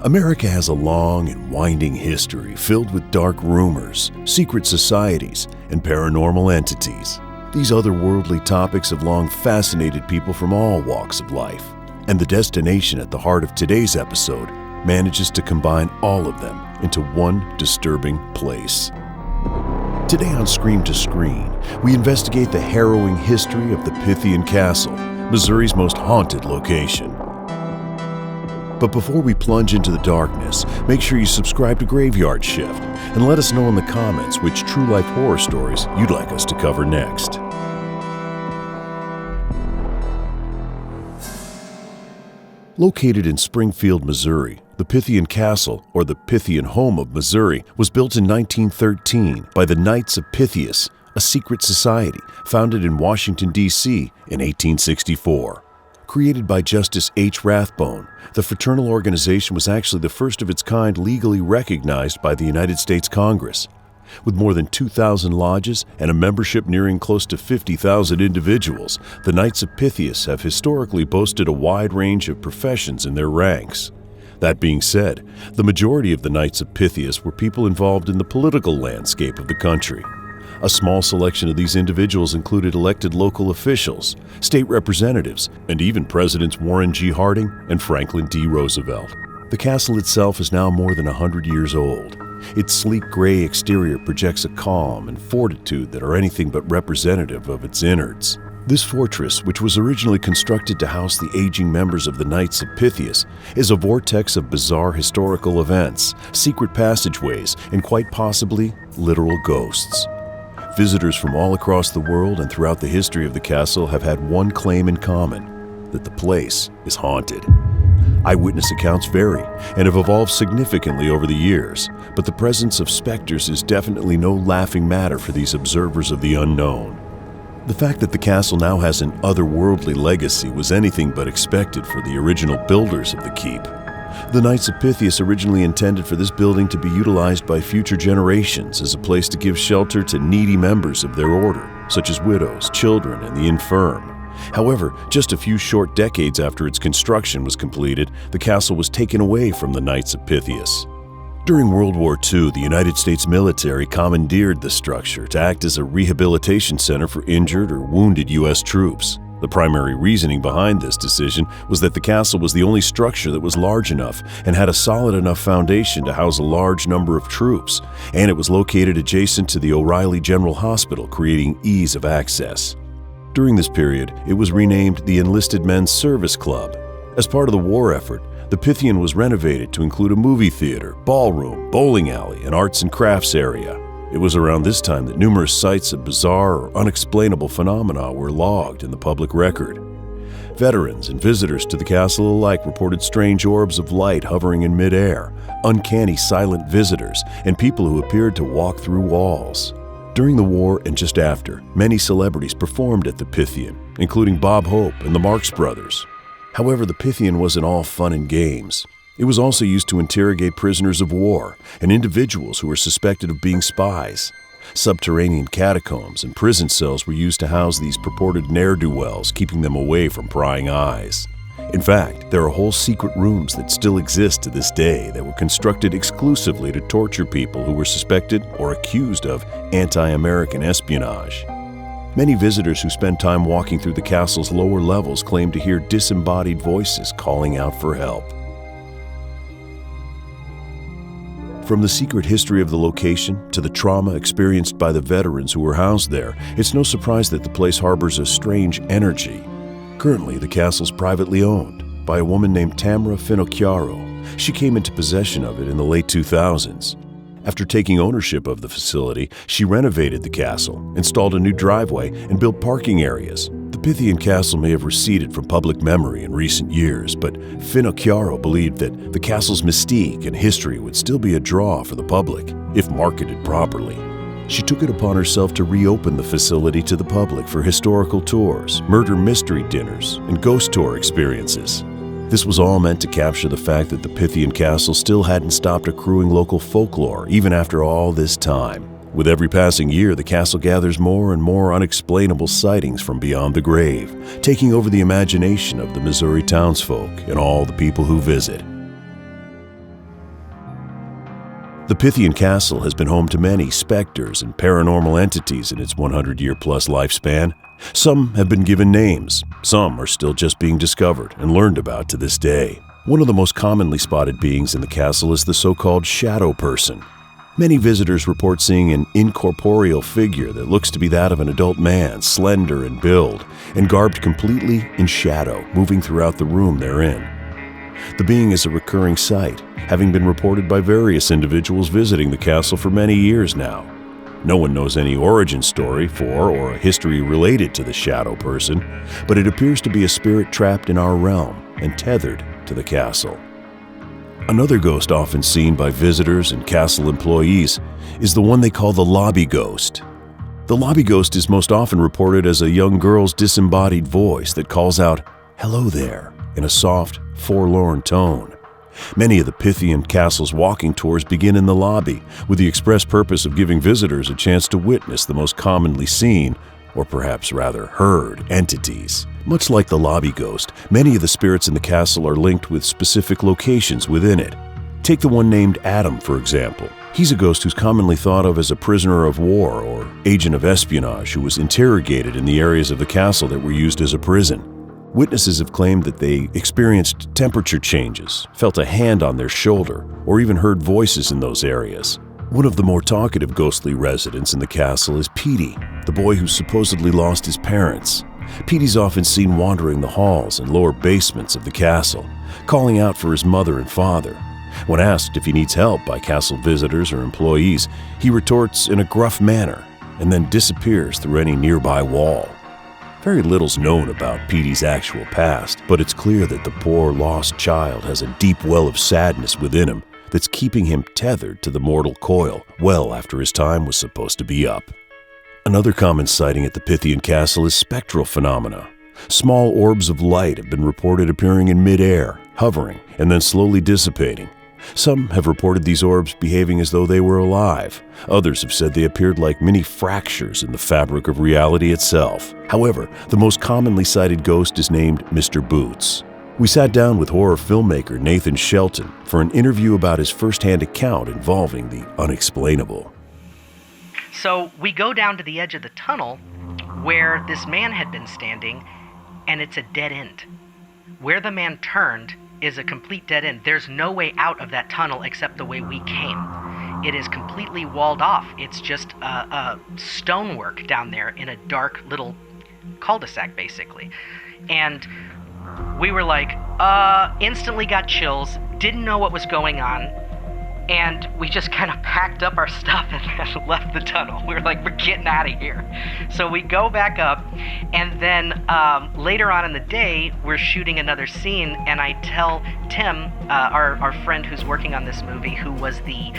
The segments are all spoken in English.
America has a long and winding history filled with dark rumors, secret societies, and paranormal entities. These otherworldly topics have long fascinated people from all walks of life, and the destination at the heart of today's episode manages to combine all of them into one disturbing place. Today on Scream to Screen, we investigate the harrowing history of the Pythian Castle, Missouri's most haunted location. But before we plunge into the darkness, make sure you subscribe to Graveyard Shift and let us know in the comments which true-life horror stories you'd like us to cover next. Located in Springfield, Missouri, the Pythian Castle, or the Pythian Home of Missouri, was built in 1913 by the Knights of Pythias, a secret society founded in Washington, D.C. in 1864. Created by Justice H. Rathbone, the fraternal organization was actually the first of its kind legally recognized by the United States Congress. With more than 2,000 lodges and a membership nearing close to 50,000 individuals, the Knights of Pythias have historically boasted a wide range of professions in their ranks. That being said, the majority of the Knights of Pythias were people involved in the political landscape of the country. A small selection of these individuals included elected local officials, state representatives, and even Presidents Warren G. Harding and Franklin D. Roosevelt. The castle itself is now more than 100 years old. Its sleek gray exterior projects a calm and fortitude that are anything but representative of its innards. This fortress, which was originally constructed to house the aging members of the Knights of Pythias, is a vortex of bizarre historical events, secret passageways, and quite possibly literal ghosts. Visitors from all across the world and throughout the history of the castle have had one claim in common: that the place is haunted. Eyewitness accounts vary and have evolved significantly over the years, but the presence of specters is definitely no laughing matter for these observers of the unknown. The fact that the castle now has an otherworldly legacy was anything but expected for the original builders of the keep. The Knights of Pythias originally intended for this building to be utilized by future generations as a place to give shelter to needy members of their order, such as widows, children, and the infirm. However, just a few short decades after its construction was completed, the castle was taken away from the Knights of Pythias. During World War II, the United States military commandeered the structure to act as a rehabilitation center for injured or wounded U.S. troops. The primary reasoning behind this decision was that the castle was the only structure that was large enough and had a solid enough foundation to house a large number of troops, and it was located adjacent to the O'Reilly General Hospital, creating ease of access. During this period, it was renamed the Enlisted Men's Service Club. As part of the war effort, the Pythian was renovated to include a movie theater, ballroom, bowling alley, and arts and crafts area. It was around this time that numerous sites of bizarre or unexplainable phenomena were logged in the public record. Veterans and visitors to the castle alike reported strange orbs of light hovering in midair, uncanny silent visitors, and people who appeared to walk through walls. During the war and just after, many celebrities performed at the Pythian, including Bob Hope and the Marx Brothers. However, the Pythian wasn't all fun and games. It was also used to interrogate prisoners of war and individuals who were suspected of being spies. Subterranean catacombs and prison cells were used to house these purported ne'er-do-wells, keeping them away from prying eyes. In fact, there are whole secret rooms that still exist to this day that were constructed exclusively to torture people who were suspected or accused of anti-American espionage. Many visitors who spend time walking through the castle's lower levels claim to hear disembodied voices calling out for help. From the secret history of the location to the trauma experienced by the veterans who were housed there, it's no surprise that the place harbors a strange energy. Currently, the castle's privately owned by a woman named Tamara Finocchiaro. She came into possession of it in the late 2000s. After taking ownership of the facility, she renovated the castle, installed a new driveway, and built parking areas. The Pythian Castle may have receded from public memory in recent years, but Finocchiaro believed that the castle's mystique and history would still be a draw for the public, if marketed properly. She took it upon herself to reopen the facility to the public for historical tours, murder mystery dinners, and ghost tour experiences. This was all meant to capture the fact that the Pythian Castle still hadn't stopped accruing local folklore even after all this time. With every passing year, the castle gathers more and more unexplainable sightings from beyond the grave, taking over the imagination of the Missouri townsfolk and all the people who visit. The Pythian Castle has been home to many specters and paranormal entities in its 100-year-plus lifespan. Some have been given names, some are still just being discovered and learned about to this day. One of the most commonly spotted beings in the castle is the so-called shadow person. Many visitors report seeing an incorporeal figure that looks to be that of an adult man, slender in build, and garbed completely in shadow, moving throughout the room they're in. The being is a recurring sight, having been reported by various individuals visiting the castle for many years now. No one knows any origin story for or a history related to the shadow person, but it appears to be a spirit trapped in our realm and tethered to the castle. Another ghost often seen by visitors and castle employees is the one they call the lobby ghost. The lobby ghost is most often reported as a young girl's disembodied voice that calls out, "Hello there," in a soft, forlorn tone. Many of the Pythian Castle's walking tours begin in the lobby, with the express purpose of giving visitors a chance to witness the most commonly seen, or perhaps rather heard, entities. Much like the lobby ghost, many of the spirits in the castle are linked with specific locations within it. Take the one named Adam, for example. He's a ghost who's commonly thought of as a prisoner of war or agent of espionage who was interrogated in the areas of the castle that were used as a prison. Witnesses have claimed that they experienced temperature changes, felt a hand on their shoulder, or even heard voices in those areas. One of the more talkative ghostly residents in the castle is Petey, the boy who supposedly lost his parents. Petey's often seen wandering the halls and lower basements of the castle, calling out for his mother and father. When asked if he needs help by castle visitors or employees, he retorts in a gruff manner and then disappears through any nearby wall. Very little's known about Petey's actual past, but it's clear that the poor lost child has a deep well of sadness within him that's keeping him tethered to the mortal coil well after his time was supposed to be up. Another common sighting at the Pythian Castle is spectral phenomena. Small orbs of light have been reported appearing in mid-air, hovering, and then slowly dissipating. Some have reported these orbs behaving as though they were alive. Others have said they appeared like mini fractures in the fabric of reality itself. However, the most commonly cited ghost is named Mr. Boots. We sat down with horror filmmaker Nathan Shelton for an interview about his first-hand account involving the unexplainable. So we go down to the edge of the tunnel where this man had been standing, and it's a dead end. Where the man turned is a complete dead end. There's no way out of that tunnel except the way we came. It is completely walled off. It's just a stonework down there in a dark little cul-de-sac, basically. And we were like, instantly got chills, didn't know what was going on, and we just kind of packed up our stuff and left the tunnel. We were like, we're getting out of here. So we go back up, and then later on in the day, we're shooting another scene, and I tell Tim, our friend who's working on this movie, who was the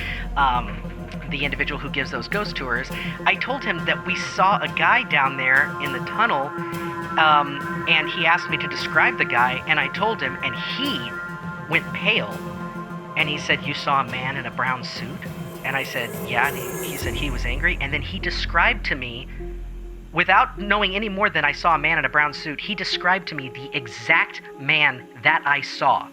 individual who gives those ghost tours, I told him that we saw a guy down there in the tunnel, and he asked me to describe the guy, and I told him, and he went pale. And he said, "You saw a man in a brown suit?" And I said, "Yeah." And he said he was angry. And then he described to me, without knowing any more than I saw a man in a brown suit, he described to me the exact man that I saw.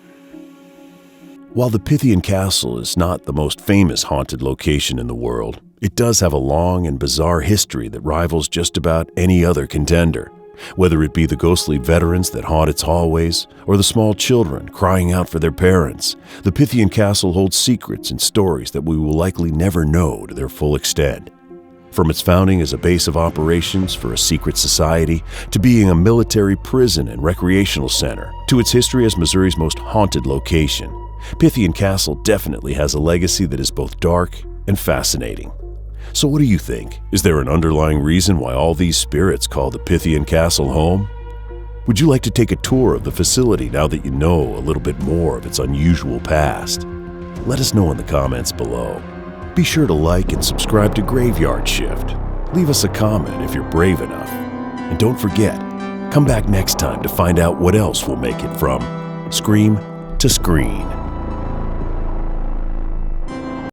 While the Pythian Castle is not the most famous haunted location in the world, it does have a long and bizarre history that rivals just about any other contender. Whether it be the ghostly veterans that haunt its hallways or the small children crying out for their parents, the Pythian Castle holds secrets and stories that we will likely never know to their full extent. From its founding as a base of operations for a secret society, to being a military prison and recreational center, to its history as Missouri's most haunted location, Pythian Castle definitely has a legacy that is both dark and fascinating. So what do you think? Is there an underlying reason why all these spirits call the Pythian Castle home? Would you like to take a tour of the facility now that you know a little bit more of its unusual past? Let us know in the comments below. Be sure to like and subscribe to Graveyard Shift. Leave us a comment if you're brave enough. And don't forget, come back next time to find out what else will make it from scream to screen.